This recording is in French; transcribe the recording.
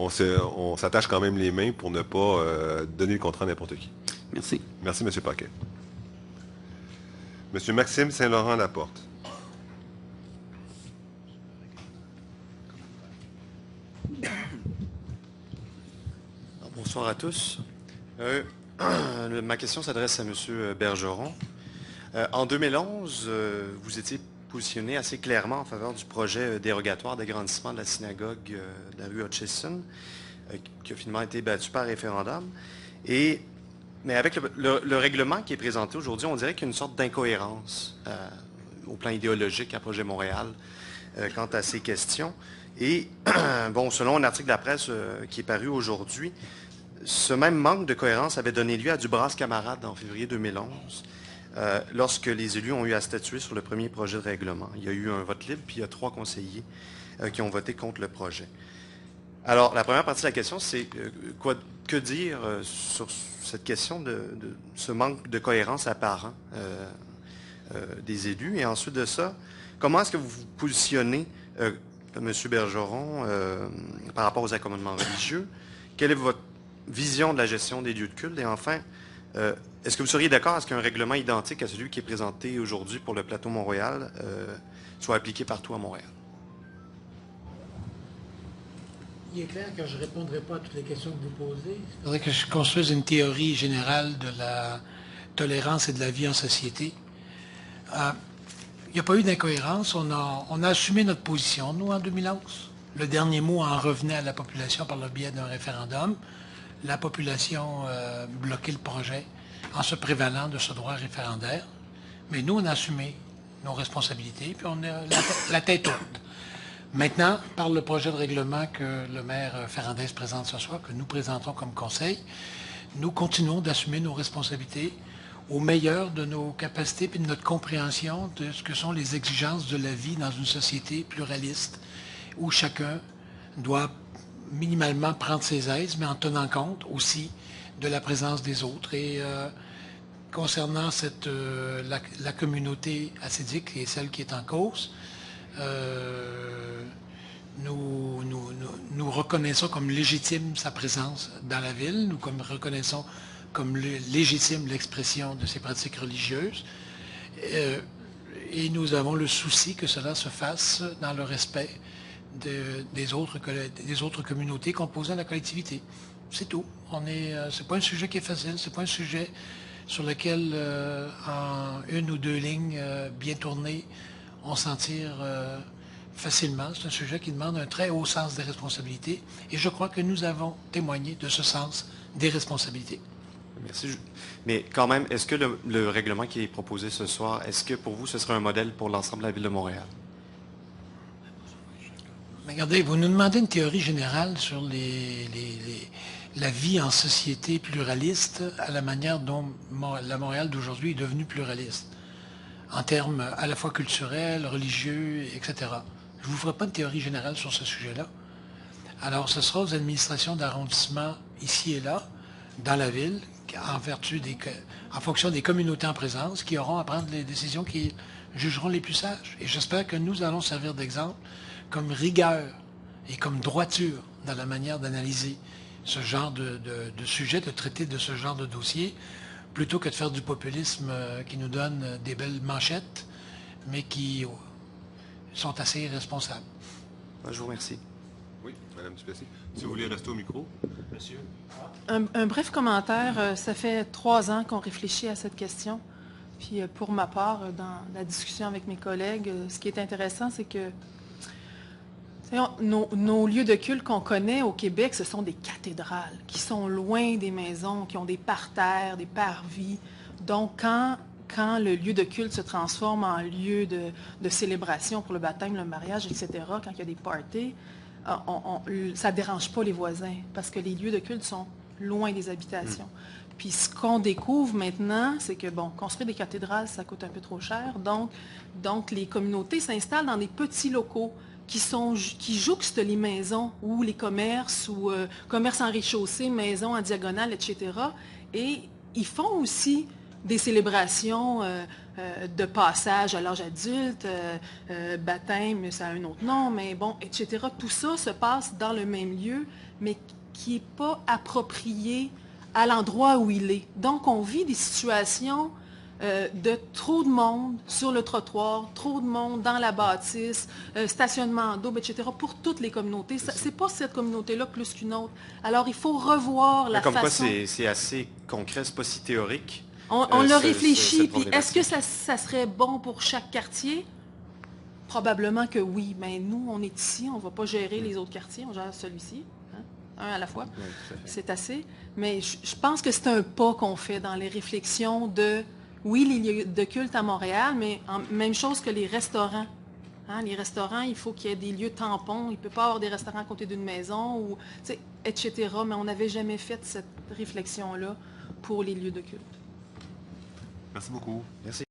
on s'attache quand même les mains pour ne pas donner le contrat à n'importe qui. Merci. Merci, M. Paquet. M. Maxime Saint-Laurent-Laporte. Bonsoir à tous. Ma question s'adresse à M. Bergeron. En 2011, vous étiez positionné assez clairement en faveur du projet dérogatoire d'agrandissement de la synagogue de la rue Hutchison, qui a finalement été battu par référendum. Mais avec le règlement qui est présenté aujourd'hui, on dirait qu'il y a une sorte d'incohérence au plan idéologique à Projet Montréal quant à ces questions. Et, bon, selon un article de la presse qui est paru aujourd'hui, ce même manque de cohérence avait donné lieu à du brasse-camarade en février 2011, lorsque les élus ont eu à statuer sur le premier projet de règlement. Il y a eu un vote libre, puis il y a 3 conseillers qui ont voté contre le projet. Alors, la première partie de la question, c'est que dire sur cette question de ce manque de cohérence apparent des élus? Et ensuite de ça, comment est-ce que vous vous positionnez, M. Bergeron, par rapport aux accommodements religieux? Quelle est votre vision de la gestion des lieux de culte? Et enfin, est-ce que vous seriez d'accord à ce qu'un règlement identique à celui qui est présenté aujourd'hui pour le plateau Mont-Royal soit appliqué partout à Montréal? Il est clair que je ne répondrai pas à toutes les questions que vous posez. Il faudrait que je construise une théorie générale de la tolérance et de la vie en société. Il n'y a pas eu d'incohérence. On a assumé notre position, nous, en 2011. Le dernier mot en revenait à la population par le biais d'un référendum. La population bloquait le projet en se prévalant de ce droit référendaire. Mais nous, on a assumé nos responsabilités, puis on a la tête haute. Maintenant, par le projet de règlement que le maire Ferrandez présente ce soir, que nous présentons comme conseil, nous continuons d'assumer nos responsabilités au meilleur de nos capacités et de notre compréhension de ce que sont les exigences de la vie dans une société pluraliste où chacun doit minimalement prendre ses aises, mais en tenant compte aussi de la présence des autres. Et concernant la communauté hassidique et celle qui est en cause, nous reconnaissons comme légitime sa présence dans la ville, nous reconnaissons comme légitime l'expression de ses pratiques religieuses, et nous avons le souci que cela se fasse dans le respect des autres communautés composant la collectivité. C'est tout. C'est pas un sujet qui est facile, c'est pas un sujet sur lequel, en 1 ou 2 lignes bien tournées, on s'en tire facilement. C'est un sujet qui demande un très haut sens des responsabilités, et je crois que nous avons témoigné de ce sens des responsabilités. Merci. Mais quand même, est-ce que le règlement qui est proposé ce soir, est-ce que pour vous, ce serait un modèle pour l'ensemble de la ville de Montréal? Regardez, vous nous demandez une théorie générale sur la vie en société pluraliste à la manière dont la Montréal d'aujourd'hui est devenue pluraliste, en termes à la fois culturels, religieux, etc. Je ne vous ferai pas de théorie générale sur ce sujet-là. Alors, ce sera aux administrations d'arrondissement ici et là, dans la ville, en fonction des communautés en présence, qui auront à prendre les décisions qui jugeront les plus sages. Et j'espère que nous allons servir d'exemple comme rigueur et comme droiture dans la manière d'analyser ce genre de sujet, de traiter de ce genre de dossier, plutôt que de faire du populisme qui nous donne des belles manchettes, mais qui sont assez irresponsables. Je vous remercie. Oui, Mme Duplessis. Si vous voulez rester au micro. Monsieur. Un bref commentaire. Ça fait 3 ans qu'on réfléchit à cette question. Puis pour ma part, dans la discussion avec mes collègues, ce qui est intéressant, c'est que nos lieux de culte qu'on connaît au Québec, ce sont des cathédrales qui sont loin des maisons, qui ont des parterres, des parvis. Donc, quand le lieu de culte se transforme en lieu de célébration pour le baptême, le mariage, etc., quand il y a des parties, ça ne dérange pas les voisins parce que les lieux de culte sont loin des habitations. Puis ce qu'on découvre maintenant, c'est que, bon, construire des cathédrales, ça coûte un peu trop cher. Donc les communautés s'installent dans des petits locaux qui jouxtent les maisons ou les commerces, ou commerces en rez-de-chaussée, maisons en diagonale, etc. Et ils font aussi des célébrations de passage à l'âge adulte, baptême, ça a un autre nom, mais bon, etc. Tout ça se passe dans le même lieu, mais qui n'est pas approprié à l'endroit où il est. Donc, on vit des situations de trop de monde sur le trottoir, trop de monde dans la bâtisse, stationnement en double, etc., pour toutes les communautés. Ce n'est pas cette communauté-là plus qu'une autre. Alors, il faut revoir la Comme façon... quoi, c'est assez concret, c'est pas si théorique. On l'a réfléchi, cette puis est-ce que problématique. ça serait bon pour chaque quartier? Probablement que oui, mais nous, on est ici, on ne va pas gérer les autres quartiers, on gère celui-ci, hein, un à la fois. Oui, tout à fait. C'est assez. Mais je pense que c'est un pas qu'on fait dans les réflexions de, oui, les lieux de culte à Montréal, mais même chose que les restaurants. Hein, les restaurants, il faut qu'il y ait des lieux tampons. Il ne peut pas y avoir des restaurants à côté d'une maison, ou, etc. Mais on n'avait jamais fait cette réflexion-là pour les lieux de culte. Merci beaucoup. Merci.